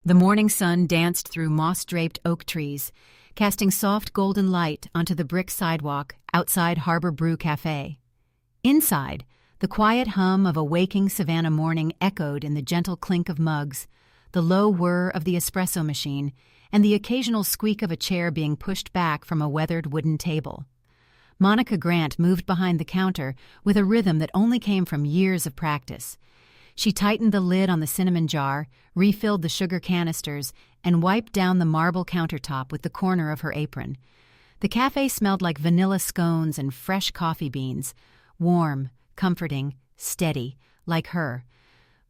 The morning sun danced through moss-draped oak trees, casting soft golden light onto the brick sidewalk outside Harbor Brew Café. Inside, the quiet hum of a waking Savannah morning echoed in the gentle clink of mugs, the low whir of the espresso machine, and the occasional squeak of a chair being pushed back from a weathered wooden table. Monica Grant moved behind the counter with a rhythm that only came from years of practice. She tightened the lid on the cinnamon jar, refilled the sugar canisters, and wiped down the marble countertop with the corner of her apron. The cafe smelled like vanilla scones and fresh coffee beans, warm, comforting, steady, like her.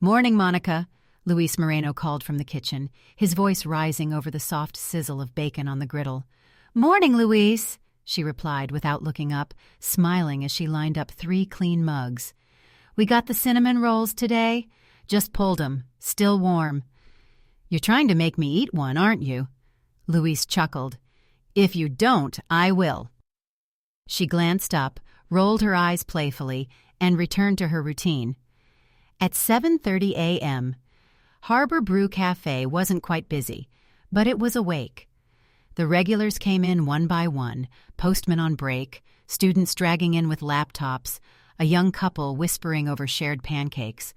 "Morning, Monica," Luis Moreno called from the kitchen, his voice rising over the soft sizzle of bacon on the griddle. "Morning, Luis," she replied without looking up, smiling as she lined up 3 clean mugs. "We got the cinnamon rolls today? Just pulled 'em, still warm." "You're trying to make me eat one, aren't you?" Luis chuckled. "If you don't, I will." She glanced up, rolled her eyes playfully, and returned to her routine. At 7:30 a.m., Harbor Brew Café wasn't quite busy, but it was awake. The regulars came in one by one, postmen on break, students dragging in with laptops, a young couple whispering over shared pancakes.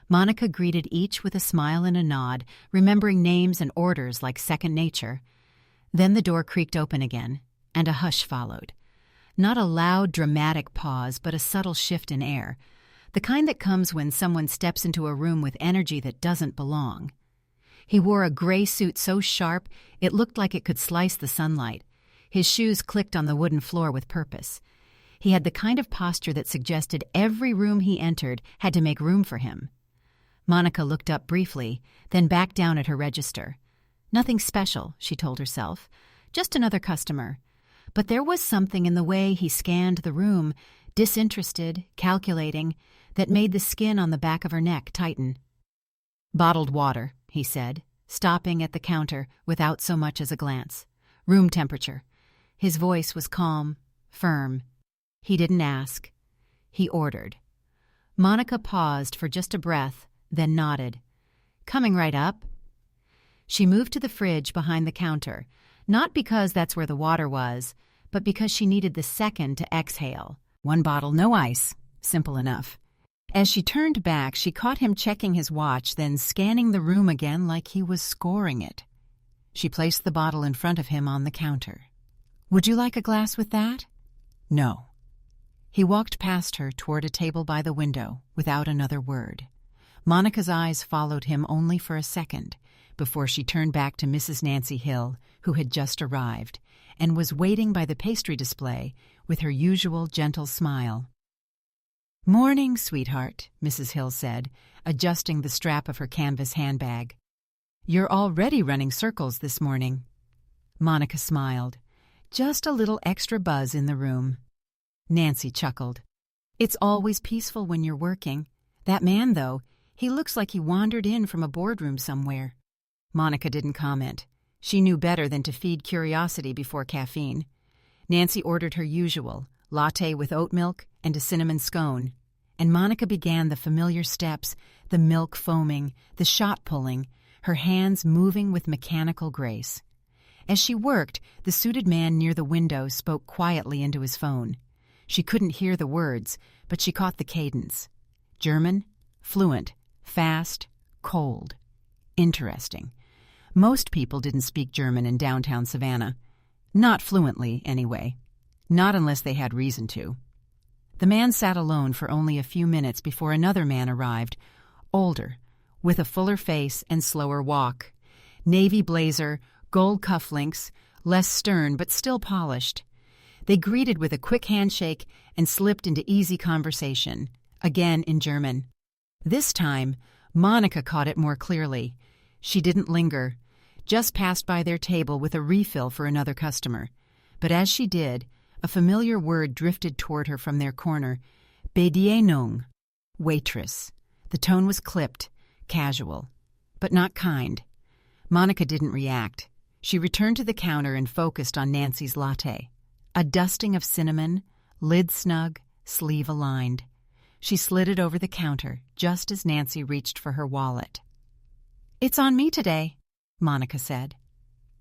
Monica greeted each with a smile and a nod, remembering names and orders like second nature. Then the door creaked open again, and a hush followed. Not a loud, dramatic pause, but a subtle shift in air, the kind that comes when someone steps into a room with energy that doesn't belong. He wore a gray suit so sharp it looked like it could slice the sunlight. His shoes clicked on the wooden floor with purpose. He had the kind of posture that suggested every room he entered had to make room for him. Monica looked up briefly, then back down at her register. Nothing special, she told herself, just another customer. But there was something in the way he scanned the room, disinterested, calculating, that made the skin on the back of her neck tighten. "Bottled water," he said, stopping at the counter without so much as a glance. "Room temperature." His voice was calm, firm. He didn't ask. He ordered. Monica paused for just a breath, then nodded. "Coming right up." She moved to the fridge behind the counter, not because that's where the water was, but because she needed the second to exhale. 1 bottle, no ice. Simple enough. As she turned back, she caught him checking his watch, then scanning the room again like he was scoring it. She placed the bottle in front of him on the counter. "Would you like a glass with that?" "No." He walked past her toward a table by the window without another word. Monica's eyes followed him only for a second before she turned back to Mrs. Nancy Hill, who had just arrived, and was waiting by the pastry display with her usual gentle smile. "Morning, sweetheart," Mrs. Hill said, adjusting the strap of her canvas handbag. "You're already running circles this morning." Monica smiled. Just a little extra buzz in the room. Nancy chuckled. "It's always peaceful when you're working. That man, though, he looks like he wandered in from a boardroom somewhere." Monica didn't comment. She knew better than to feed curiosity before caffeine. Nancy ordered her usual, latte with oat milk and a cinnamon scone, and Monica began the familiar steps, the milk foaming, the shot pulling, her hands moving with mechanical grace. As she worked, the suited man near the window spoke quietly into his phone. She couldn't hear the words, but she caught the cadence. German, fluent, fast, cold. Interesting. Most people didn't speak German in downtown Savannah. Not fluently, anyway. Not unless they had reason to. The man sat alone for only a few minutes before another man arrived, older, with a fuller face and slower walk. Navy blazer, gold cufflinks, less stern but still polished. They greeted with a quick handshake and slipped into easy conversation, again in German. This time, Monica caught it more clearly. She didn't linger, just passed by their table with a refill for another customer. But as she did, a familiar word drifted toward her from their corner. "Bedienung." Waitress. The tone was clipped, casual, but not kind. Monica didn't react. She returned to the counter and focused on Nancy's latte. A dusting of cinnamon, lid snug, sleeve aligned. She slid it over the counter just as Nancy reached for her wallet. "It's on me today," Monica said.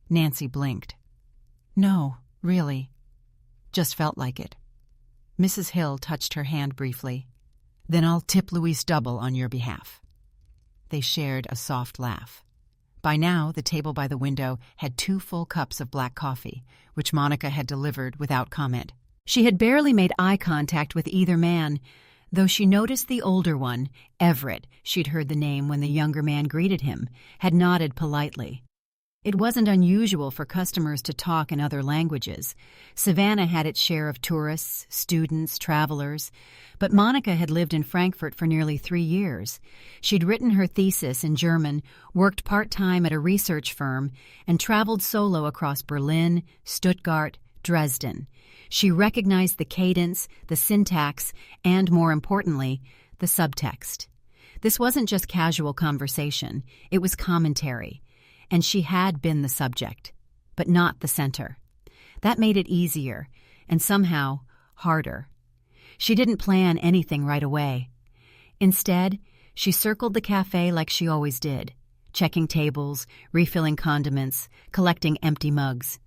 Nancy blinked. No, really. Just felt like it. Mrs. Hill touched her hand briefly. Then I'll tip Louise double on your behalf. They shared a soft laugh. By now, the table by the window had 2 full cups of black coffee, which Monica had delivered without comment. She had barely made eye contact with either man, though she noticed the older one, Everett, she'd heard the name when the younger man greeted him, had nodded politely. It wasn't unusual for customers to talk in other languages. Savannah had its share of tourists, students, travelers, but Monica had lived in Frankfurt for nearly 3 years. She'd written her thesis in German, worked part-time at a research firm, and traveled solo across Berlin, Stuttgart, Dresden. She recognized the cadence, the syntax, and, more importantly, the subtext. This wasn't just casual conversation, it was commentary. And she had been the subject, but not the center. That made it easier, and somehow harder. She didn't plan anything right away. Instead, she circled the cafe like she always did, checking tables, refilling condiments, collecting empty mugs.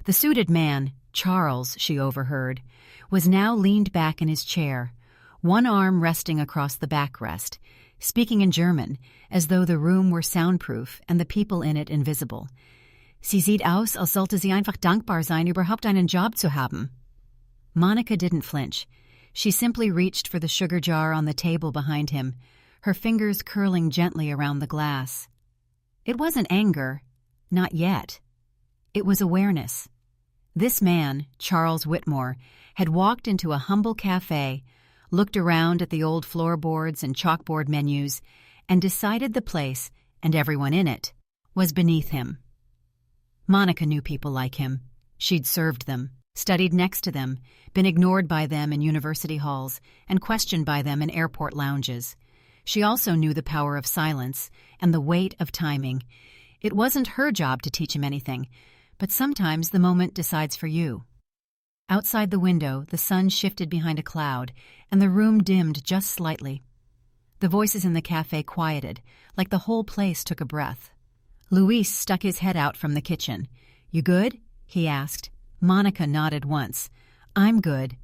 The suited man, Charles, she overheard, was now leaned back in his chair, one arm resting across the backrest, speaking in German, as though the room were soundproof and the people in it invisible. Sie sieht aus, als sollte sie einfach dankbar sein, überhaupt einen Job zu haben. Monica didn't flinch. She simply reached for the sugar jar on the table behind him, her fingers curling gently around the glass. It wasn't anger. Not yet. It was awareness. This man, Charles Whitmore, had walked into a humble cafe, looked around at the old floorboards and chalkboard menus, and decided the place, and everyone in it, was beneath him. Monica knew people like him. She'd served them, studied next to them, been ignored by them in university halls, and questioned by them in airport lounges. She also knew the power of silence and the weight of timing. It wasn't her job to teach him anything, but sometimes the moment decides for you. Outside the window, the sun shifted behind a cloud, and the room dimmed just slightly. The voices in the cafe quieted, like the whole place took a breath. Luis stuck his head out from the kitchen. "You good?" he asked. Monica nodded once. "I'm good."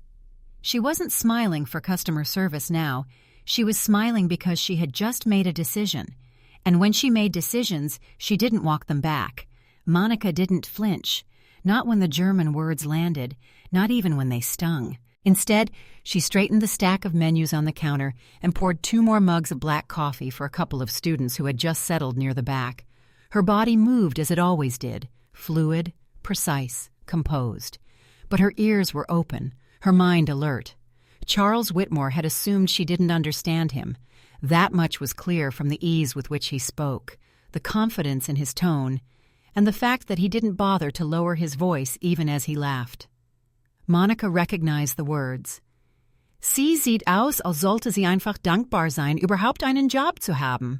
She wasn't smiling for customer service now. She was smiling because she had just made a decision. And when she made decisions, she didn't walk them back. Monica didn't flinch. Not when the German words landed, not even when they stung. Instead, she straightened the stack of menus on the counter and poured 2 more mugs of black coffee for a couple of students who had just settled near the back. Her body moved as it always did, fluid, precise, composed. But her ears were open, her mind alert. Charles Whitmore had assumed she didn't understand him. That much was clear from the ease with which he spoke, the confidence in his tone, and the fact that he didn't bother to lower his voice even as he laughed. Monica recognized the words. Sie sieht aus, als sollte sie einfach dankbar sein, überhaupt einen Job zu haben.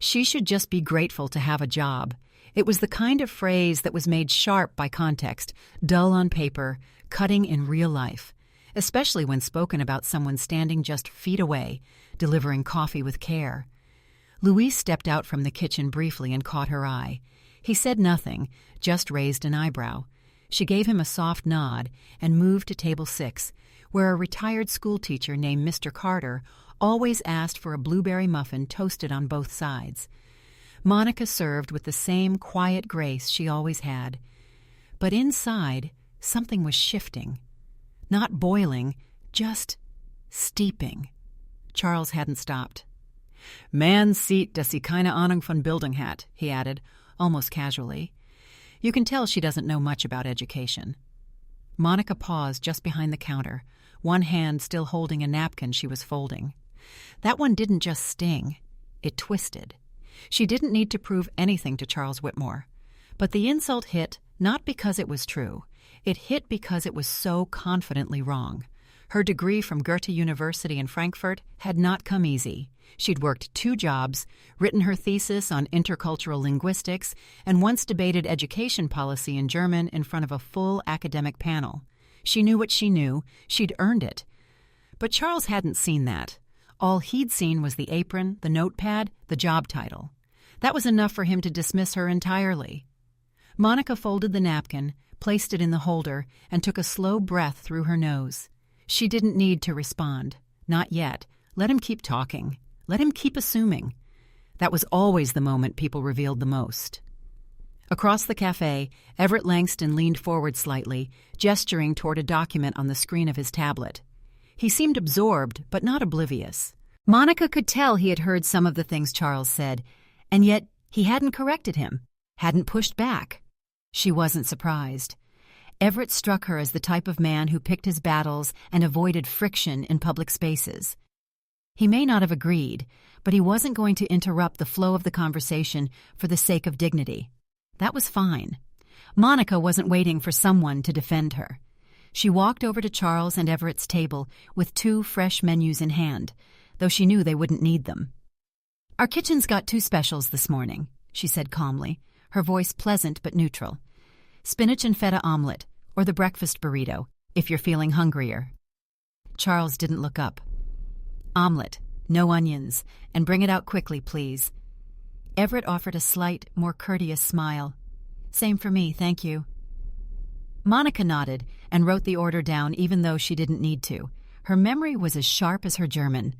She should just be grateful to have a job. It was the kind of phrase that was made sharp by context, dull on paper, cutting in real life, especially when spoken about someone standing just feet away, delivering coffee with care. Louise stepped out from the kitchen briefly and caught her eye. He said nothing, just raised an eyebrow. She gave him a soft nod and moved to table 6, where a retired schoolteacher named Mr. Carter always asked for a blueberry muffin toasted on both sides. Monica served with the same quiet grace she always had. But inside, something was shifting. Not boiling, just steeping. Charles hadn't stopped. "Man sieht, dass sie keine Ahnung von Bildung hat," he added, almost casually. You can tell she doesn't know much about education. Monica paused just behind the counter, one hand still holding a napkin she was folding. That one didn't just sting, it twisted. She didn't need to prove anything to Charles Whitmore. But the insult hit not because it was true. It hit because it was so confidently wrong. Her degree from Goethe University in Frankfurt had not come easy. She'd worked 2 jobs, written her thesis on intercultural linguistics, and once debated education policy in German in front of a full academic panel. She knew what she knew. She'd earned it. But Charles hadn't seen that. All he'd seen was the apron, the notepad, the job title. That was enough for him to dismiss her entirely. Monica folded the napkin, placed it in the holder, and took a slow breath through her nose. She didn't need to respond. Not yet. Let him keep talking. Let him keep assuming. That was always the moment people revealed the most. Across the café, Everett Langston leaned forward slightly, gesturing toward a document on the screen of his tablet. He seemed absorbed, but not oblivious. Monica could tell he had heard some of the things Charles said, and yet he hadn't corrected him, hadn't pushed back. She wasn't surprised. Everett struck her as the type of man who picked his battles and avoided friction in public spaces. He may not have agreed, but he wasn't going to interrupt the flow of the conversation for the sake of dignity. That was fine. Monica wasn't waiting for someone to defend her. She walked over to Charles and Everett's table with 2 fresh menus in hand, though she knew they wouldn't need them. "Our kitchen's got 2 specials this morning," she said calmly, her voice pleasant but neutral. "Spinach and feta omelet, or the breakfast burrito, if you're feeling hungrier." Charles didn't look up. "Omelet, no onions, and bring it out quickly, please." Everett offered a slight, more courteous smile. "Same for me, thank you." Monica nodded and wrote the order down even though she didn't need to. Her memory was as sharp as her German.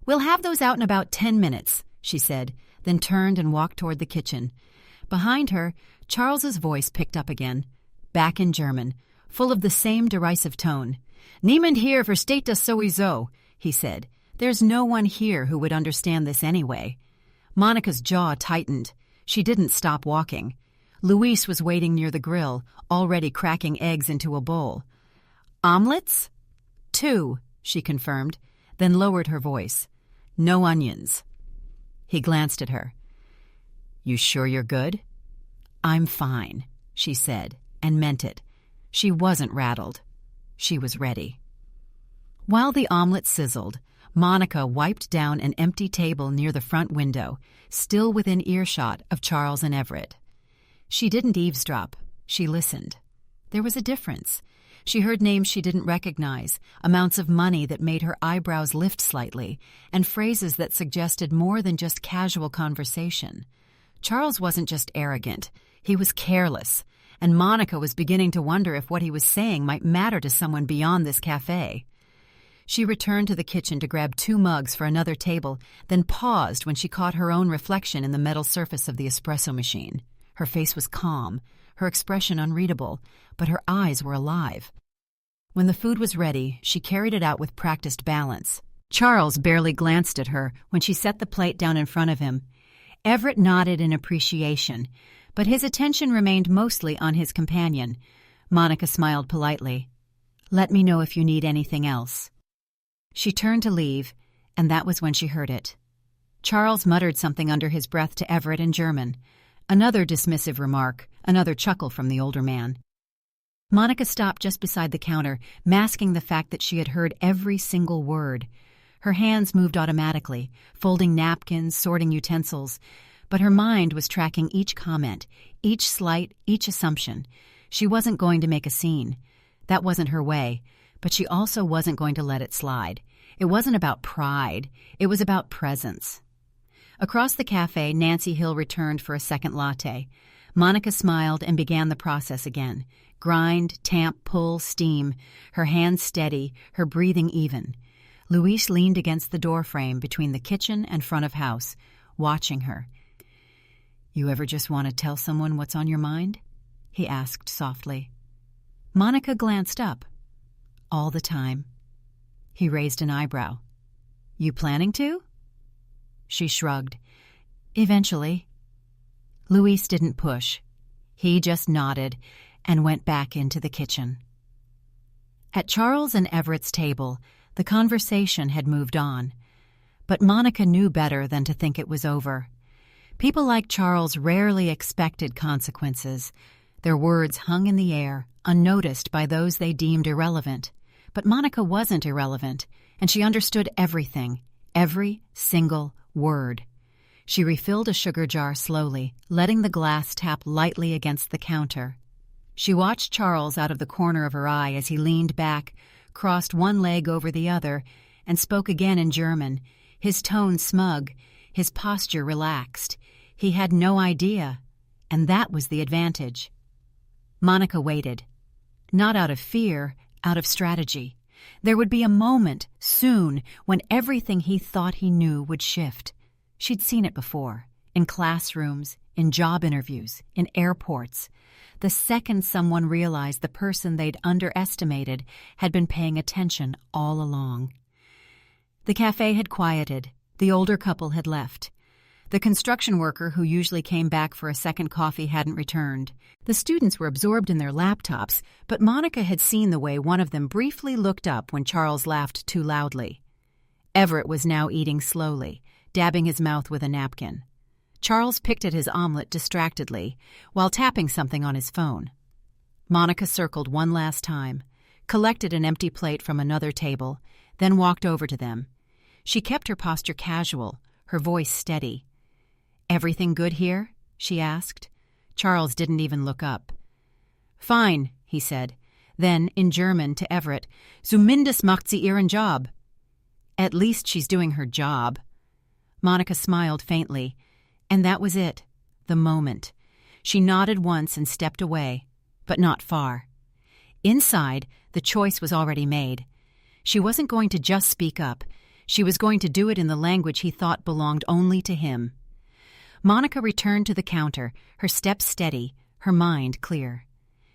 "We'll have those out in about 10 minutes, she said, then turned and walked toward the kitchen. Behind her, Charles's voice picked up again, back in German, full of the same derisive tone. "Niemand hier versteht das sowieso," he said. "There's no one here who would understand this anyway." Monica's jaw tightened. She didn't stop walking. Luis was waiting near the grill, already cracking eggs into a bowl. "Omelets?" "2," she confirmed, then lowered her voice. "No onions." He glanced at her. "You sure you're good?" "I'm fine," she said, and meant it. She wasn't rattled. She was ready. While the omelet sizzled, Monica wiped down an empty table near the front window, still within earshot of Charles and Everett. She didn't eavesdrop. She listened. There was a difference. She heard names she didn't recognize, amounts of money that made her eyebrows lift slightly, and phrases that suggested more than just casual conversation. Charles wasn't just arrogant. He was careless, and Monica was beginning to wonder if what he was saying might matter to someone beyond this café. She returned to the kitchen to grab 2 mugs for another table, then paused when she caught her own reflection in the metal surface of the espresso machine. Her face was calm, her expression unreadable, but her eyes were alive. When the food was ready, she carried it out with practiced balance. Charles barely glanced at her when she set the plate down in front of him. Everett nodded in appreciation, but his attention remained mostly on his companion. Monica smiled politely. "Let me know if you need anything else." She turned to leave, and that was when she heard it. Charles muttered something under his breath to Everett in German. Another dismissive remark, another chuckle from the older man. Monica stopped just beside the counter, masking the fact that she had heard every single word. Her hands moved automatically, folding napkins, sorting utensils, but her mind was tracking each comment, each slight, each assumption. She wasn't going to make a scene. That wasn't her way. But she also wasn't going to let it slide. It wasn't about pride. It was about presence. Across the cafe, Nancy Hill returned for a second latte. Monica smiled and began the process again. Grind, tamp, pull, steam, her hands steady, her breathing even. Luis leaned against the doorframe between the kitchen and front of house, watching her. "You ever just want to tell someone what's on your mind?" he asked softly. Monica glanced up. "All the time." He raised an eyebrow. "You planning to?" She shrugged. "Eventually." Luis didn't push. He just nodded and went back into the kitchen. At Charles and Everett's table, the conversation had moved on. But Monica knew better than to think it was over. People like Charles rarely expected consequences. Their words hung in the air, unnoticed by those they deemed irrelevant. But Monica wasn't irrelevant, and she understood everything, every single word. She refilled a sugar jar slowly, letting the glass tap lightly against the counter. She watched Charles out of the corner of her eye as he leaned back, crossed one leg over the other, and spoke again in German, his tone smug, his posture relaxed. He had no idea, and that was the advantage. Monica waited. Not out of fear, out of strategy. There would be a moment, soon, when everything he thought he knew would shift. She'd seen it before, in classrooms, in job interviews, in airports. The second someone realized the person they'd underestimated had been paying attention all along. The cafe had quieted. The older couple had left. The construction worker who usually came back for a second coffee hadn't returned. The students were absorbed in their laptops, but Monica had seen the way one of them briefly looked up when Charles laughed too loudly. Everett was now eating slowly, dabbing his mouth with a napkin. Charles picked at his omelet distractedly, while tapping something on his phone. Monica circled one last time, collected an empty plate from another table, then walked over to them. She kept her posture casual, her voice steady. "Everything good here?" she asked. Charles didn't even look up. "Fine," he said. Then, in German, to Everett, "Zumindest macht sie ihren Job." "At least she's doing her job." Monica smiled faintly. And that was it, the moment. She nodded once and stepped away, but not far. Inside, the choice was already made. She wasn't going to just speak up. She was going to do it in the language he thought belonged only to him. Monica returned to the counter, her steps steady, her mind clear.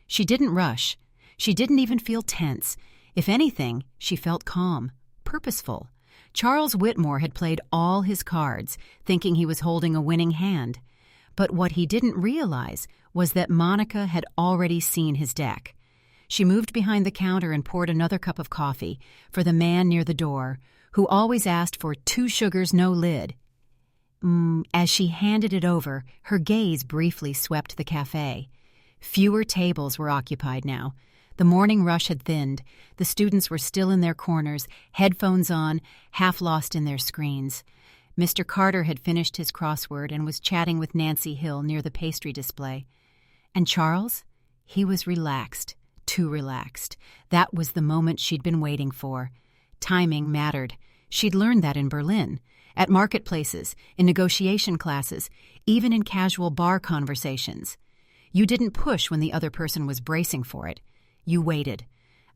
She didn't rush. She didn't even feel tense. If anything, she felt calm, purposeful. Charles Whitmore had played all his cards, thinking he was holding a winning hand. But what he didn't realize was that Monica had already seen his deck. She moved behind the counter and poured another cup of coffee for the man near the door, who always asked for 2 sugars, no lid. As she handed it over, her gaze briefly swept the cafe. Fewer tables were occupied now. The morning rush had thinned. The students were still in their corners, headphones on, half lost in their screens. Mr. Carter had finished his crossword and was chatting with Nancy Hill near the pastry display. And Charles? He was relaxed, too relaxed. That was the moment she'd been waiting for. Timing mattered. She'd learned that in Berlin, at marketplaces, in negotiation classes, even in casual bar conversations. You didn't push when the other person was bracing for it. You waited,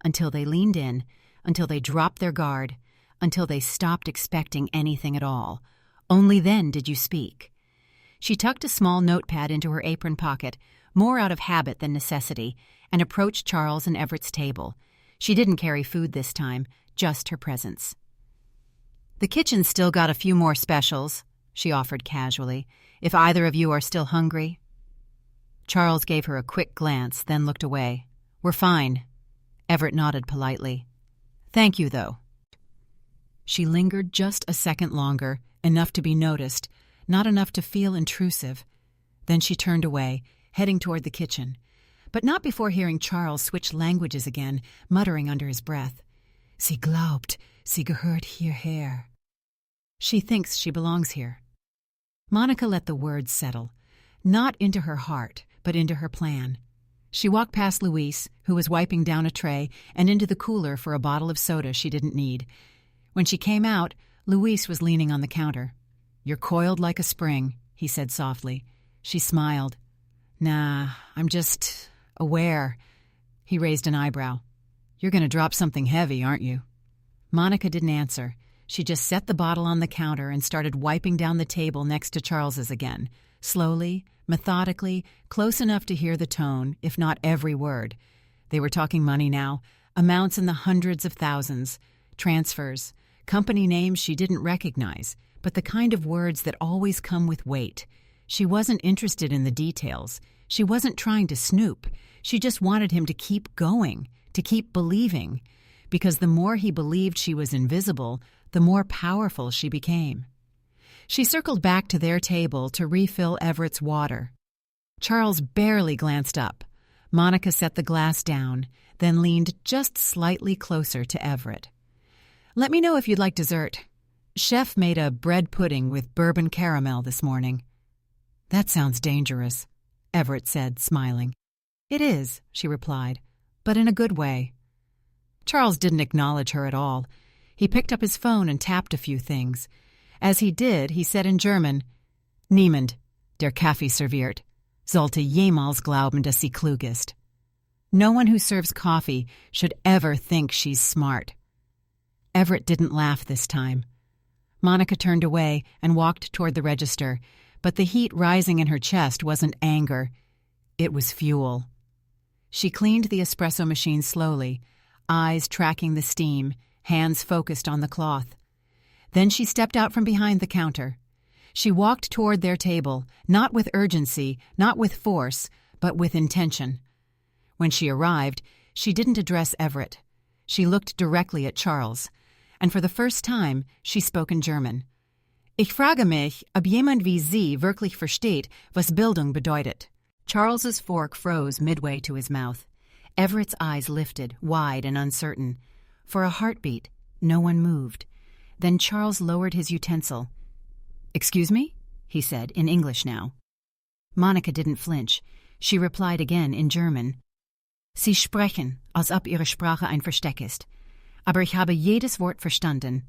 until they leaned in, until they dropped their guard, until they stopped expecting anything at all. Only then did you speak. She tucked a small notepad into her apron pocket, more out of habit than necessity, and approached Charles and Everett's table. She didn't carry food this time, just her presence. "The kitchen's still got a few more specials," she offered casually, "if either of you are still hungry." Charles gave her a quick glance, then looked away. "We're fine." Everett nodded politely. "Thank you, though." She lingered just a second longer, enough to be noticed, not enough to feel intrusive. Then she turned away, heading toward the kitchen, but not before hearing Charles switch languages again, muttering under his breath. "Sie glaubt, sie gehört hierher." She thinks she belongs here. Monica let the words settle, not into her heart, but into her plan. She walked past Luis, who was wiping down a tray, and into the cooler for a bottle of soda she didn't need. When she came out, Luis was leaning on the counter. "You're coiled like a spring," he said softly. She smiled. "Nah, I'm just aware." He raised an eyebrow. "You're going to drop something heavy, aren't you?" Monica didn't answer. She just set the bottle on the counter and started wiping down the table next to Charles's again, slowly, methodically, close enough to hear the tone, if not every word. They were talking money now, amounts in the hundreds of thousands, transfers, company names she didn't recognize, but the kind of words that always come with weight. She wasn't interested in the details. She wasn't trying to snoop. She just wanted him to keep going, to keep believing, because the more he believed she was invisible, the more powerful she became. She circled back to their table to refill Everett's water. Charles barely glanced up. Monica set the glass down, then leaned just slightly closer to Everett. "Let me know if you'd like dessert. Chef made a bread pudding with bourbon caramel this morning." "That sounds dangerous," Everett said, smiling. "It is," she replied, "but in a good way." Charles didn't acknowledge her at all. He picked up his phone and tapped a few things. As he did, he said in German, "Niemand. der Kaffee serviert, sollte jemals glauben, dass sie klug ist. No one who serves coffee should ever think she's smart. Everett didn't laugh this time. Monica turned away and walked toward the register, but the heat rising in her chest wasn't anger. It was fuel. She cleaned the espresso machine slowly, eyes tracking the steam, hands focused on the cloth. Then she stepped out from behind the counter. She walked toward their table, not with urgency, not with force, but with intention. When she arrived, she didn't address Everett. She looked directly at Charles, and for the first time, she spoke in German. Ich frage mich, ob jemand wie Sie wirklich versteht, was Bildung bedeutet. Charles's fork froze midway to his mouth. Everett's eyes lifted, wide and uncertain. For a heartbeat, no one moved. Then Charles lowered his utensil. "Excuse me?" he said, in English now. Monica didn't flinch. She replied again in German. "Sie sprechen, als ob Ihre Sprache ein Versteck ist. Aber ich habe jedes Wort verstanden."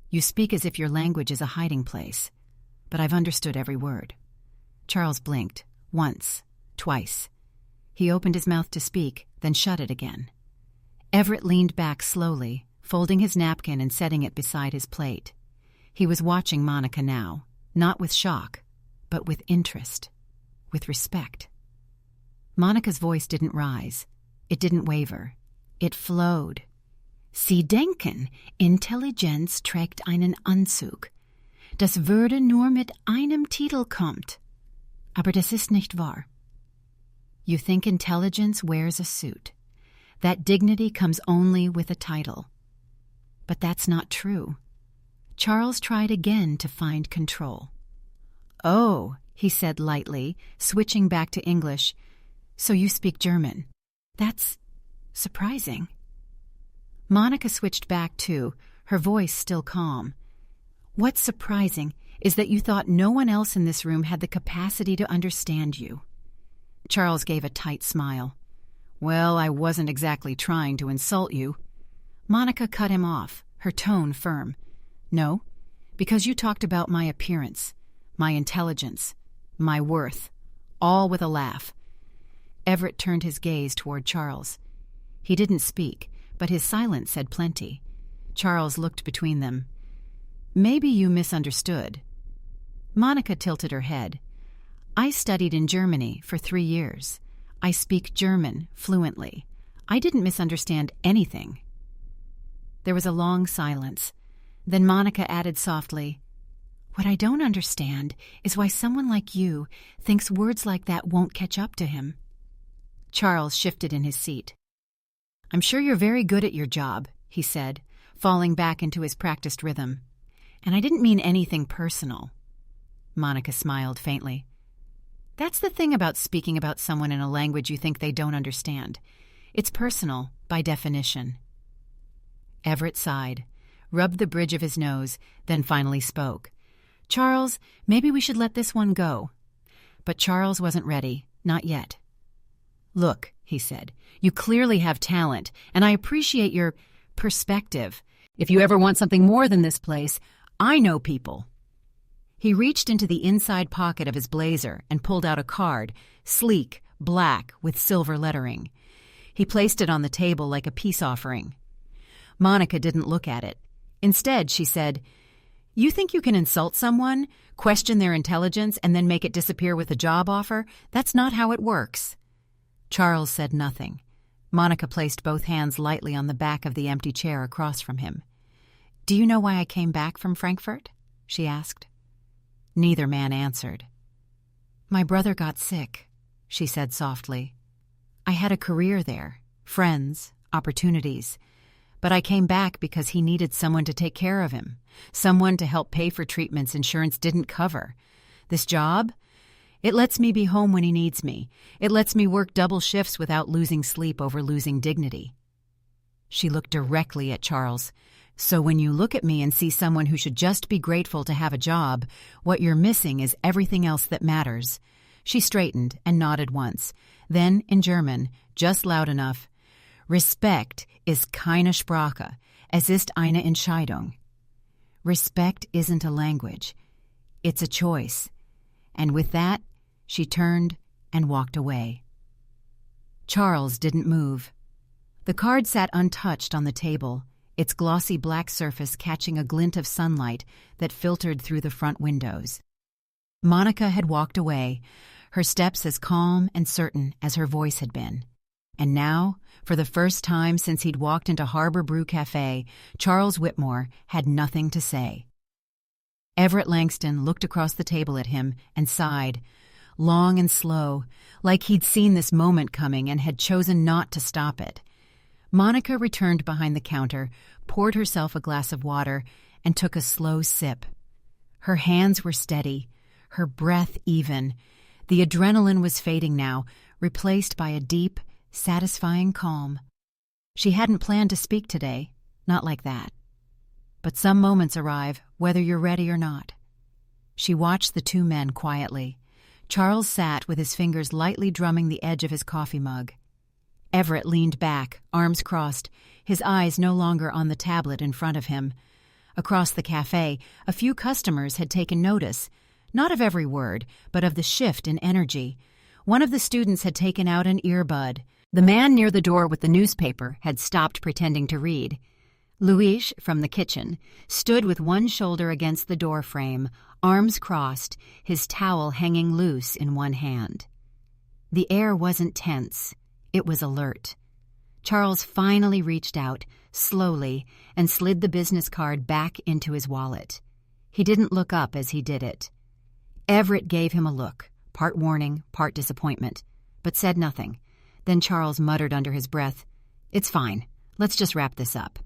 "You speak as if your language is a hiding place, but I've understood every word." Charles blinked, once, twice. He opened his mouth to speak, then shut it again. Everett leaned back slowly, folding his napkin and setting it beside his plate. He was watching Monica now, not with shock, but with interest, with respect. Monica's voice didn't rise. It didn't waver. It flowed. "Sie denken, Intelligenz trägt einen Anzug. Das Würde nur mit einem Titel kommt. Aber das ist nicht wahr. You think intelligence wears a suit. That dignity comes only with a title. But that's not true." Charles tried again to find control. "Oh," he said lightly, switching back to English. "So you speak German. That's surprising." Monica switched back too, her voice still calm. "What's surprising is that you thought no one else in this room had the capacity to understand you." Charles gave a tight smile. "Well, I wasn't exactly trying to insult you." Monica cut him off, her tone firm. "No, because you talked about my appearance, my intelligence, my worth, all with a laugh." Everett turned his gaze toward Charles. He didn't speak, but his silence said plenty. Charles looked between them. "Maybe you misunderstood." Monica tilted her head. "I studied in Germany for 3 years. I speak German fluently. I didn't misunderstand anything." There was a long silence. Then Monica added softly, "What I don't understand is why someone like you thinks words like that won't catch up to him." Charles shifted in his seat. "I'm sure you're very good at your job," he said, falling back into his practiced rhythm. "And I didn't mean anything personal." Monica smiled faintly. "That's the thing about speaking about someone in a language you think they don't understand. It's personal, by definition." Everett sighed, rubbed the bridge of his nose, then finally spoke. "Charles, maybe we should let this one go." But Charles wasn't ready, not yet. "Look," he said, "you clearly have talent, and I appreciate your perspective. If you ever want something more than this place, I know people." He reached into the inside pocket of his blazer and pulled out a card, sleek, black, with silver lettering. He placed it on the table like a peace offering. Monica didn't look at it. Instead, she said, "You think you can insult someone, question their intelligence, and then make it disappear with a job offer? That's not how it works." Charles said nothing. Monica placed both hands lightly on the back of the empty chair across from him. "Do you know why I came back from Frankfurt?" she asked. Neither man answered. "My brother got sick," she said softly. "I had a career there, friends, opportunities. But I came back because he needed someone to take care of him, someone to help pay for treatments insurance didn't cover. This job? It lets me be home when he needs me. It lets me work double shifts without losing sleep over losing dignity." She looked directly at Charles. "So when you look at me and see someone who should just be grateful to have a job, what you're missing is everything else that matters." She straightened and nodded once. Then, in German, just loud enough, "Respekt ist keine Sprache. Es ist eine Entscheidung." Respect isn't a language. It's a choice. And with that, she turned and walked away. Charles didn't move. The card sat untouched on the table, its glossy black surface catching a glint of sunlight that filtered through the front windows. Monica had walked away, her steps as calm and certain as her voice had been. And now, for the first time since he'd walked into Harbor Brew Café, Charles Whitmore had nothing to say. Everett Langston looked across the table at him and sighed, long and slow, like he'd seen this moment coming and had chosen not to stop it. Monica returned behind the counter, poured herself a glass of water, and took a slow sip. Her hands were steady, her breath even. The adrenaline was fading now, replaced by a deep, satisfying calm. She hadn't planned to speak today, not like that. But some moments arrive, whether you're ready or not. She watched the two men quietly. Charles sat with his fingers lightly drumming the edge of his coffee mug. Everett leaned back, arms crossed, his eyes no longer on the tablet in front of him. Across the cafe, a few customers had taken notice, not of every word, but of the shift in energy. One of the students had taken out an earbud. The man near the door with the newspaper had stopped pretending to read. Luis, from the kitchen, stood with one shoulder against the door frame, arms crossed, his towel hanging loose in one hand. The air wasn't tense. It was alert. Charles finally reached out, slowly, and slid the business card back into his wallet. He didn't look up as he did it. Everett gave him a look, part warning, part disappointment, but said nothing. Then Charles muttered under his breath, "It's fine. Let's just wrap this up."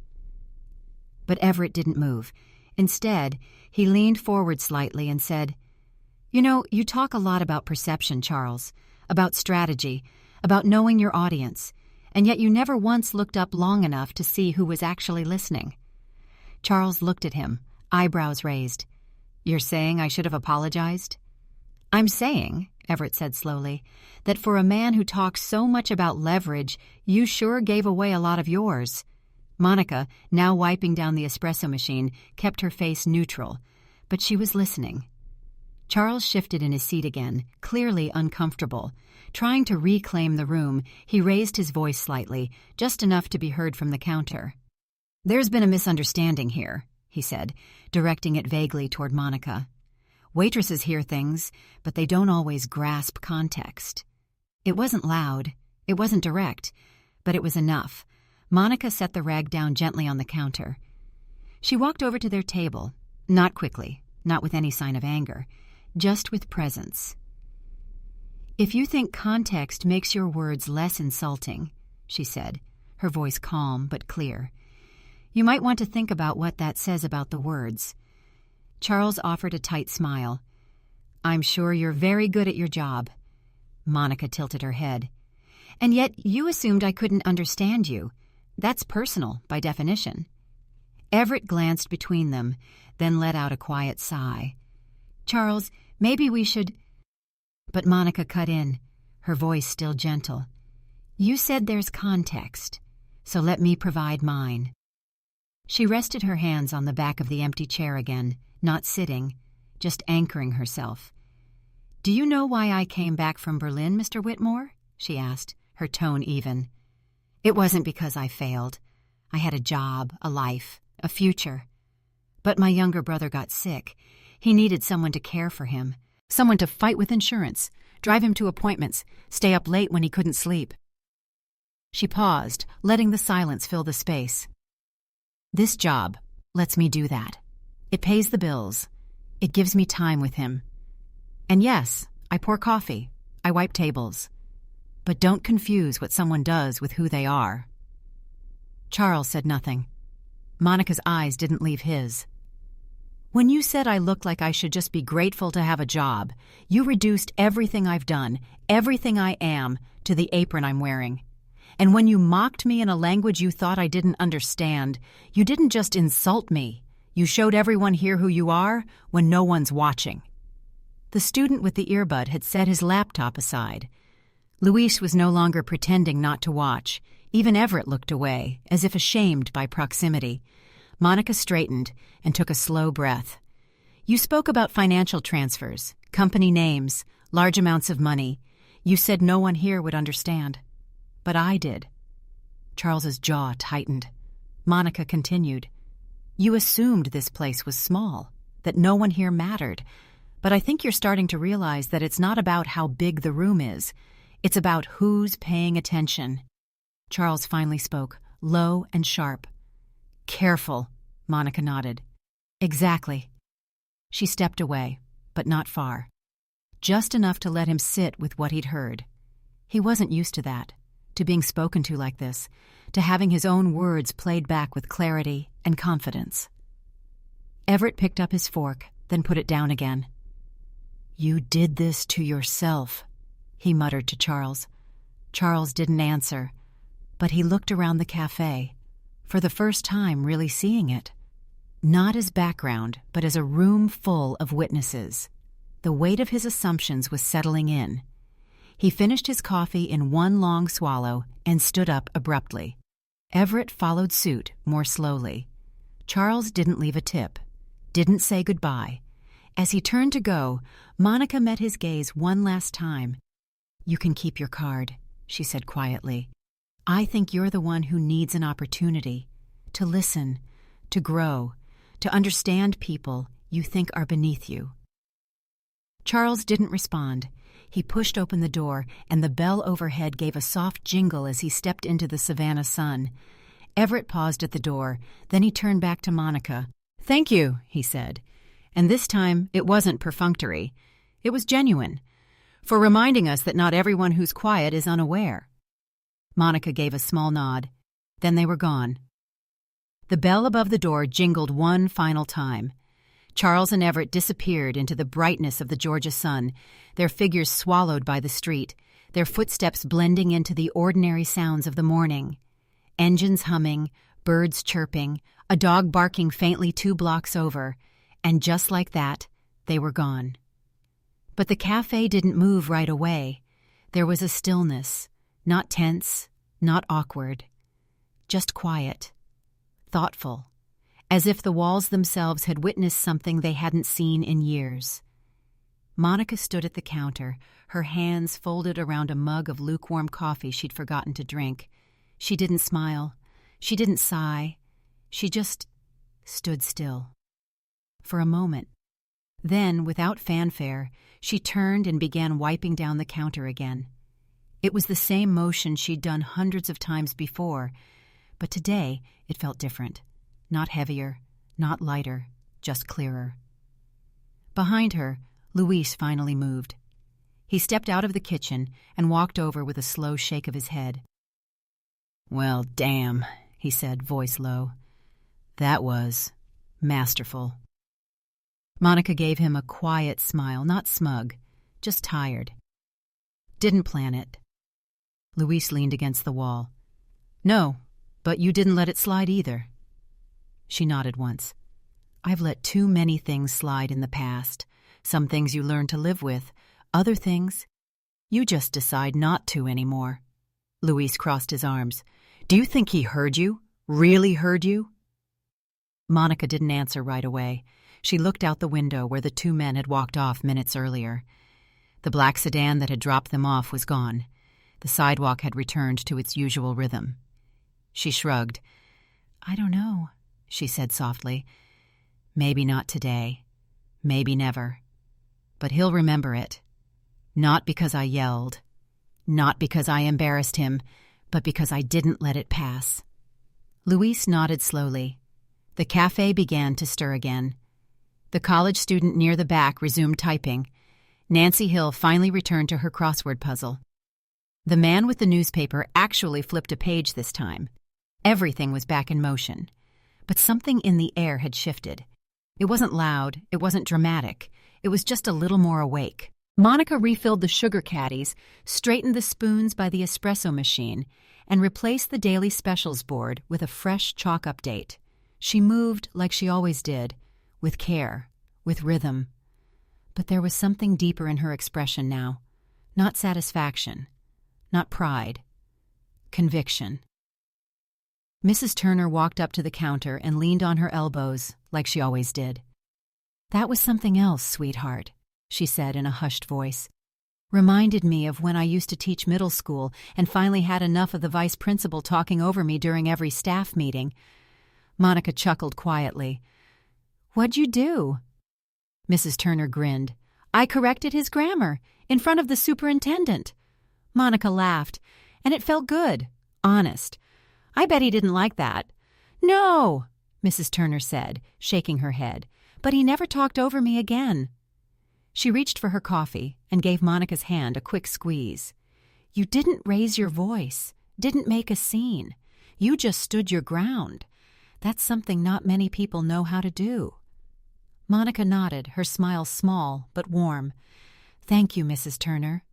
But Everett didn't move. Instead, he leaned forward slightly and said, "You know, you talk a lot about perception, Charles, about strategy, about knowing your audience, and yet you never once looked up long enough to see who was actually listening." Charles looked at him, eyebrows raised. "You're saying I should have apologized?" "I'm saying," Everett said slowly, "that for a man who talks so much about leverage, you sure gave away a lot of yours." Monica, now wiping down the espresso machine, kept her face neutral, but she was listening. Charles shifted in his seat again, clearly uncomfortable. Trying to reclaim the room, he raised his voice slightly, just enough to be heard from the counter. "There's been a misunderstanding here," he said, directing it vaguely toward Monica. "Waitresses hear things, but they don't always grasp context." It wasn't loud, it wasn't direct, but it was enough. Monica set the rag down gently on the counter. She walked over to their table, not quickly, not with any sign of anger, just with presence. "If you think context makes your words less insulting," she said, her voice calm but clear, "you might want to think about what that says about the words." Charles offered a tight smile. "I'm sure you're very good at your job." Monica tilted her head. "And yet you assumed I couldn't understand you. That's personal, by definition." Everett glanced between them, then let out a quiet sigh. "Charles, maybe we should—" But Monica cut in, her voice still gentle. "You said there's context, so let me provide mine." She rested her hands on the back of the empty chair again, not sitting, just anchoring herself. "Do you know why I came back from Berlin, Mr. Whitmore?" she asked, her tone even. "It wasn't because I failed. I had a job, a life, a future. But my younger brother got sick. He needed someone to care for him, someone to fight with insurance, drive him to appointments, stay up late when he couldn't sleep." She paused, letting the silence fill the space. "This job lets me do that. It pays the bills. It gives me time with him. And yes, I pour coffee. I wipe tables. But don't confuse what someone does with who they are." Charles said nothing. Monica's eyes didn't leave his. "When you said I looked like I should just be grateful to have a job, you reduced everything I've done, everything I am, to the apron I'm wearing. And when you mocked me in a language you thought I didn't understand, you didn't just insult me. You showed everyone here who you are when no one's watching." The student with the earbud had set his laptop aside. Luis was no longer pretending not to watch. Even Everett looked away, as if ashamed by proximity. Monica straightened and took a slow breath. You spoke about financial transfers, company names, large amounts of money. You said no one here would understand. But I did. Charles's jaw tightened. Monica continued. You assumed this place was small, that no one here mattered. But I think you're starting to realize that it's not about how big the room is. It's about who's paying attention. Charles finally spoke, low and sharp. Careful, Monica nodded. Exactly. She stepped away, but not far. Just enough to let him sit with what he'd heard. He wasn't used to that, to being spoken to like this, to having his own words played back with clarity and confidence. Everett picked up his fork, then put it down again. You did this to yourself, he muttered to Charles. Charles didn't answer, but he looked around the cafe, for the first time really seeing it. Not as background, but as a room full of witnesses. The weight of his assumptions was settling in. He finished his coffee in one long swallow and stood up abruptly. Everett followed suit more slowly. Charles didn't leave a tip, didn't say goodbye. As he turned to go, Monica met his gaze one last time. You can keep your card, she said quietly. I think you're the one who needs an opportunity to listen, to grow, to understand people you think are beneath you. Charles didn't respond. He pushed open the door, and the bell overhead gave a soft jingle as he stepped into the Savannah sun. Everett paused at the door, then he turned back to Monica. Thank you, he said. And this time it wasn't perfunctory. It was genuine, for reminding us that not everyone who's quiet is unaware. Monica gave a small nod. Then they were gone. The bell above the door jingled one final time. Charles and Everett disappeared into the brightness of the Georgia sun, their figures swallowed by the street, their footsteps blending into the ordinary sounds of the morning. Engines humming, birds chirping, a dog barking faintly 2 blocks over, and just like that, they were gone. But the cafe didn't move right away. There was a stillness, not tense, not awkward, just quiet, thoughtful, as if the walls themselves had witnessed something they hadn't seen in years. Monica stood at the counter, her hands folded around a mug of lukewarm coffee she'd forgotten to drink. She didn't smile. She didn't sigh. She just stood still. For a moment. Then, without fanfare, she turned and began wiping down the counter again. It was the same motion she'd done hundreds of times before, but today it felt different. Not heavier, not lighter, just clearer. Behind her, Luis finally moved. He stepped out of the kitchen and walked over with a slow shake of his head. Well, damn, he said, voice low. That was masterful. Monica gave him a quiet smile, not smug, just tired. Didn't plan it. Luis leaned against the wall. No, but you didn't let it slide either. She nodded once. I've let too many things slide in the past. Some things you learn to live with. Other things, you just decide not to anymore. Luis crossed his arms. Do you think he heard you? Really heard you? Monica didn't answer right away. She looked out the window where the 2 men had walked off minutes earlier. The black sedan that had dropped them off was gone. The sidewalk had returned to its usual rhythm. She shrugged. I don't know, she said softly. Maybe not today. Maybe never. But he'll remember it. Not because I yelled. Not because I embarrassed him, but because I didn't let it pass. Luis nodded slowly. The cafe began to stir again. The college student near the back resumed typing. Nancy Hill finally returned to her crossword puzzle. The man with the newspaper actually flipped a page this time. Everything was back in motion. But something in the air had shifted. It wasn't loud, it wasn't dramatic. It was just a little more awake. Monica refilled the sugar caddies, straightened the spoons by the espresso machine, and replaced the daily specials board with a fresh chalk update. She moved like she always did, with care, with rhythm. But there was something deeper in her expression now. Not satisfaction, not pride, conviction. Mrs. Turner walked up to the counter and leaned on her elbows like she always did. "That was something else, sweetheart," she said in a hushed voice. "Reminded me of when I used to teach middle school and finally had enough of the vice principal talking over me during every staff meeting." Monica chuckled quietly. "What'd you do?" Mrs. Turner grinned. "I corrected his grammar in front of the superintendent." Monica laughed, and it felt good, honest. "I bet he didn't like that." "No," Mrs. Turner said, shaking her head, "but he never talked over me again." She reached for her coffee and gave Monica's hand a quick squeeze. "You didn't raise your voice, didn't make a scene. You just stood your ground. That's something not many people know how to do." Monica nodded, her smile small but warm. "Thank you, Mrs. Turner."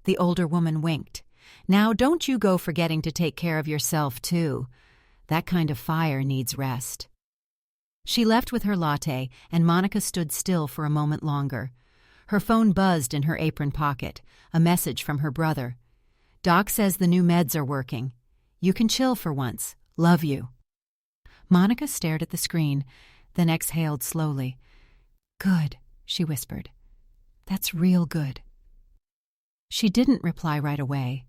The older woman winked. "Now don't you go forgetting to take care of yourself, too. That kind of fire needs rest." She left with her latte, and Monica stood still for a moment longer. Her phone buzzed in her apron pocket, a message from her brother. "Doc says the new meds are working. You can chill for once. Love you." Monica stared at the screen, then exhaled slowly. "Good," she whispered. "That's real good." She didn't reply right away.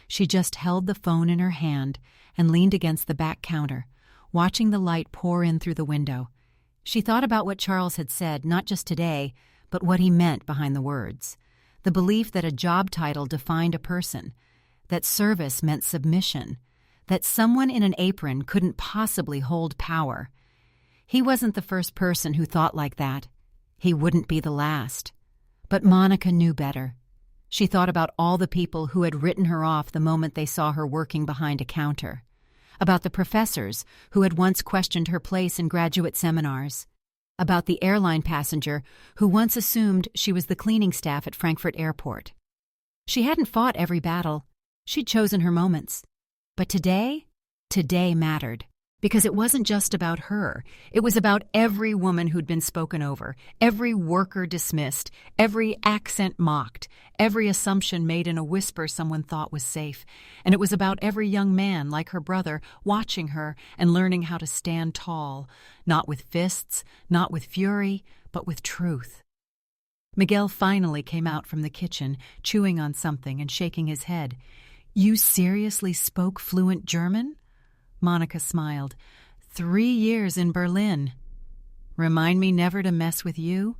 She just held the phone in her hand and leaned against the back counter, watching the light pour in through the window. She thought about what Charles had said, not just today, but what he meant behind the words. The belief that a job title defined a person, that service meant submission, that someone in an apron couldn't possibly hold power. He wasn't the first person who thought like that. He wouldn't be the last. But Monica knew better. She thought about all the people who had written her off the moment they saw her working behind a counter, about the professors who had once questioned her place in graduate seminars, about the airline passenger who once assumed she was the cleaning staff at Frankfurt Airport. She hadn't fought every battle. She'd chosen her moments. But today mattered. Because it wasn't just about her. It was about every woman who'd been spoken over, every worker dismissed, every accent mocked, every assumption made in a whisper someone thought was safe. And it was about every young man, like her brother, watching her and learning how to stand tall, not with fists, not with fury, but with truth. Miguel finally came out from the kitchen, chewing on something and shaking his head. "You seriously spoke fluent German?" Monica smiled. 3 years in Berlin. "Remind me never to mess with you?"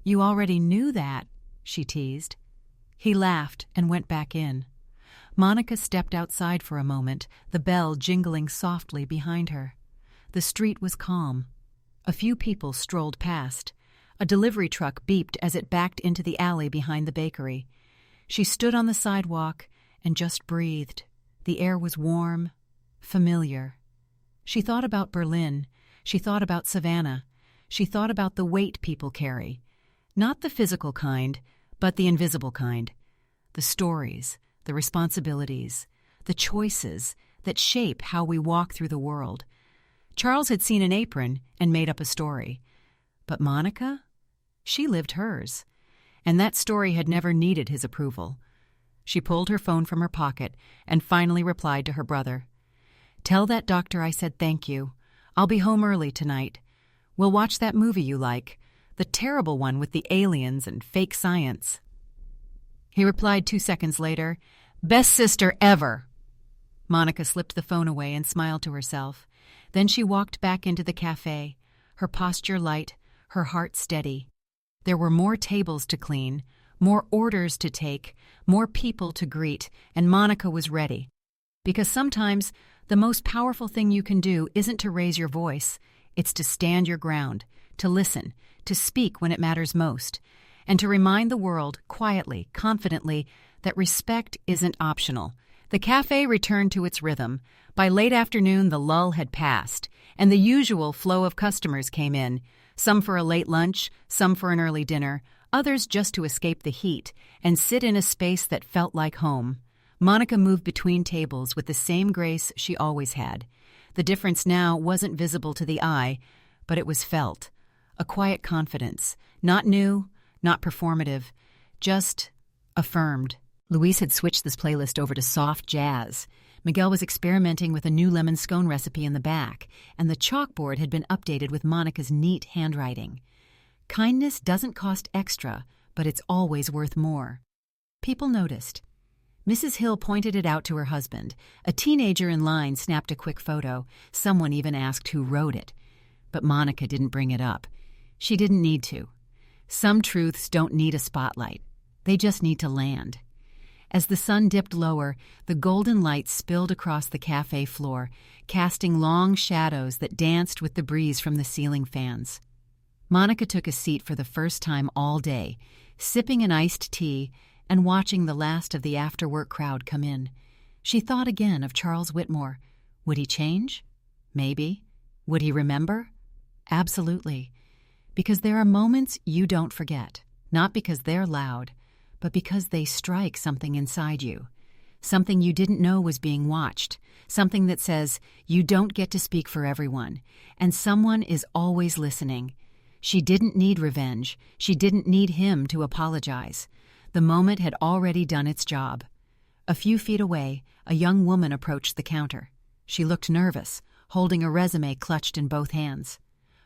"You already knew that," she teased. He laughed and went back in. Monica stepped outside for a moment, the bell jingling softly behind her. The street was calm. A few people strolled past. A delivery truck beeped as it backed into the alley behind the bakery. She stood on the sidewalk and just breathed. The air was warm, familiar. She thought about Berlin. She thought about Savannah. She thought about the weight people carry. Not the physical kind, but the invisible kind. The stories, the responsibilities, the choices that shape how we walk through the world. Charles had seen an apron and made up a story. But Monica? She lived hers. And that story had never needed his approval. She pulled her phone from her pocket and finally replied to her brother. "Tell that doctor I said thank you. I'll be home early tonight. We'll watch that movie you like, the terrible one with the aliens and fake science." He replied 2 seconds later, "Best sister ever." Monica slipped the phone away and smiled to herself. Then she walked back into the café, her posture light, her heart steady. There were more tables to clean, more orders to take, more people to greet, and Monica was ready. Because sometimes the most powerful thing you can do isn't to raise your voice, it's to stand your ground, to listen, to speak when it matters most, and to remind the world, quietly, confidently, that respect isn't optional. The cafe returned to its rhythm. By late afternoon, the lull had passed, and the usual flow of customers came in, some for a late lunch, some for an early dinner, others just to escape the heat and sit in a space that felt like home. Monica moved between tables with the same grace she always had. The difference now wasn't visible to the eye, but it was felt. A quiet confidence, not new, not performative, just affirmed. Luis had switched this playlist over to soft jazz. Miguel was experimenting with a new lemon scone recipe in the back, and the chalkboard had been updated with Monica's neat handwriting. Kindness doesn't cost extra, but it's always worth more. People noticed. Mrs. Hill pointed it out to her husband. A teenager in line snapped a quick photo. Someone even asked who wrote it. But Monica didn't bring it up. She didn't need to. Some truths don't need a spotlight. They just need to land. As the sun dipped lower, the golden light spilled across the cafe floor, casting long shadows that danced with the breeze from the ceiling fans. Monica took a seat for the first time all day, sipping an iced tea and watching the last of the after-work crowd come in. She thought again of Charles Whitmore. Would he change? Maybe. Would he remember? Absolutely. Because there are moments you don't forget, not because they're loud, but because they strike something inside you, something you didn't know was being watched, something that says you don't get to speak for everyone, and someone is always listening. She didn't need revenge. She didn't need him to apologize. The moment had already done its job. A few feet away, a young woman approached the counter. She looked nervous, holding a resume clutched in both hands.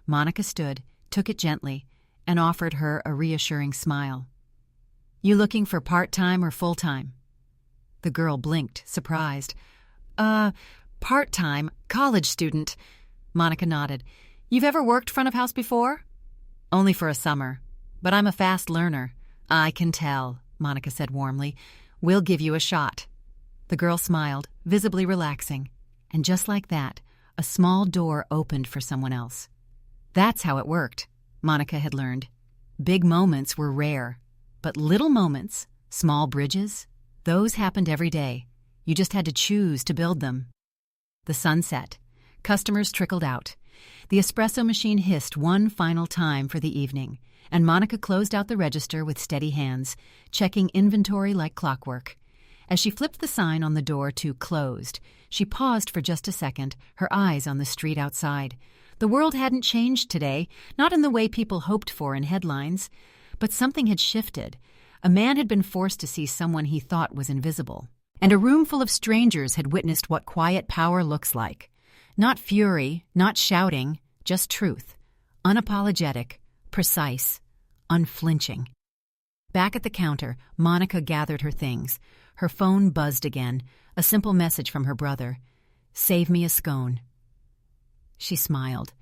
Monica stood, took it gently, and offered her a reassuring smile. "You looking for part-time or full-time?" The girl blinked, surprised. Part-time, college student." Monica nodded. "You've ever worked front of house before?" "Only for a summer, but I'm a fast learner." "I can tell," Monica said warmly. "We'll give you a shot." The girl smiled, visibly relaxing, and just like that, a small door opened for someone else. That's how it worked, Monica had learned. Big moments were rare, but little moments, small bridges, those happened every day. You just had to choose to build them. The sun set. Customers trickled out. The espresso machine hissed one final time for the evening, and Monica closed out the register with steady hands, checking inventory like clockwork. As she flipped the sign on the door to "Closed," she paused for just a second, her eyes on the street outside. The world hadn't changed today, not in the way people hoped for in headlines, but something had shifted. A man had been forced to see someone he thought was invisible, and a room full of strangers had witnessed what quiet power looks like. Not fury, not shouting, just truth. Unapologetic, precise, unflinching. Back at the counter, Monica gathered her things. Her phone buzzed again, a simple message from her brother. "Save me a scone." She smiled.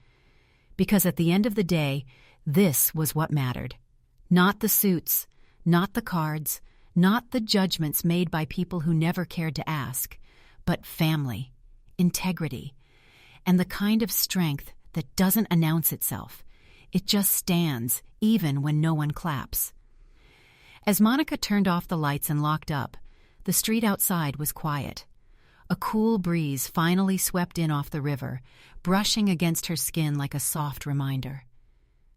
Because at the end of the day, this was what mattered. Not the suits, not the cards, not the judgments made by people who never cared to ask, but family, integrity, and the kind of strength that doesn't announce itself. It just stands, even when no one claps. As Monica turned off the lights and locked up, the street outside was quiet. A cool breeze finally swept in off the river, brushing against her skin like a soft reminder.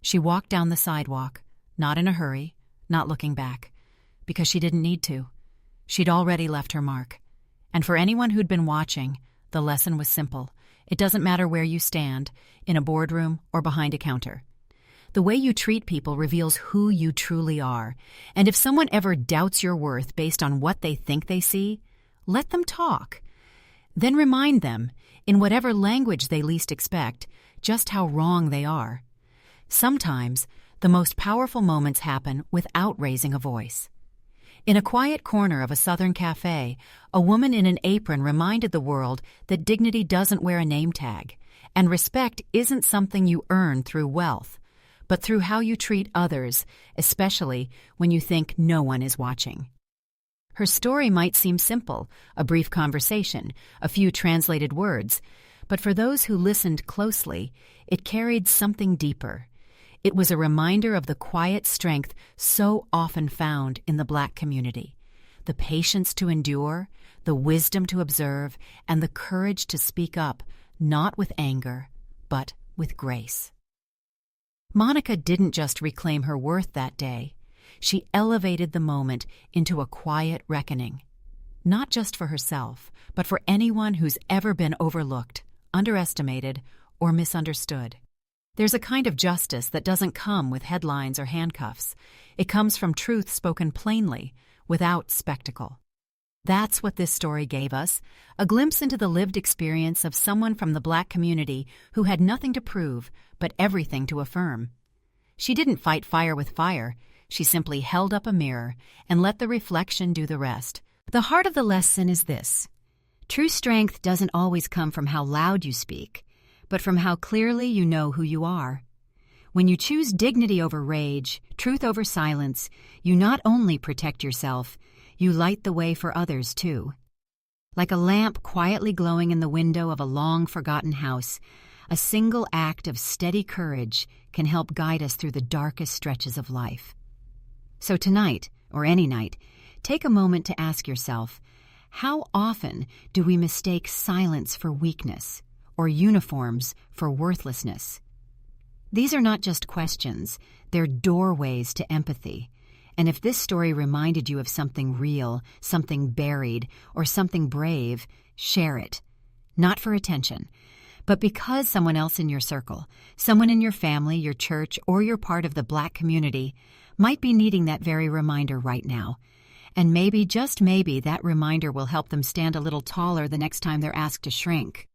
She walked down the sidewalk, not in a hurry, not looking back, because she didn't need to. She'd already left her mark. And for anyone who'd been watching, the lesson was simple. It doesn't matter where you stand, in a boardroom or behind a counter. The way you treat people reveals who you truly are, and if someone ever doubts your worth based on what they think they see, let them talk. Then remind them, in whatever language they least expect, just how wrong they are. Sometimes, the most powerful moments happen without raising a voice. In a quiet corner of a southern cafe, a woman in an apron reminded the world that dignity doesn't wear a name tag, and respect isn't something you earn through wealth, but through how you treat others, especially when you think no one is watching. Her story might seem simple, a brief conversation, a few translated words, but for those who listened closely, it carried something deeper. It was a reminder of the quiet strength so often found in the Black community, the patience to endure, the wisdom to observe, and the courage to speak up, not with anger, but with grace. Monica didn't just reclaim her worth that day. She elevated the moment into a quiet reckoning, not just for herself, but for anyone who's ever been overlooked, underestimated, or misunderstood. There's a kind of justice that doesn't come with headlines or handcuffs. It comes from truth spoken plainly, without spectacle. That's what this story gave us, a glimpse into the lived experience of someone from the Black community who had nothing to prove, but everything to affirm. She didn't fight fire with fire. She simply held up a mirror and let the reflection do the rest. The heart of the lesson is this: true strength doesn't always come from how loud you speak, but from how clearly you know who you are. When you choose dignity over rage, truth over silence, you not only protect yourself, you light the way for others too. Like a lamp quietly glowing in the window of a long-forgotten house, a single act of steady courage can help guide us through the darkest stretches of life. So tonight, or any night, take a moment to ask yourself, how often do we mistake silence for weakness, or uniforms for worthlessness? These are not just questions, they're doorways to empathy. And if this story reminded you of something real, something buried, or something brave, share it. Not for attention, but because someone else in your circle, someone in your family, your church, or your part of the Black community might be needing that very reminder right now. And maybe, just maybe, that reminder will help them stand a little taller the next time they're asked to shrink.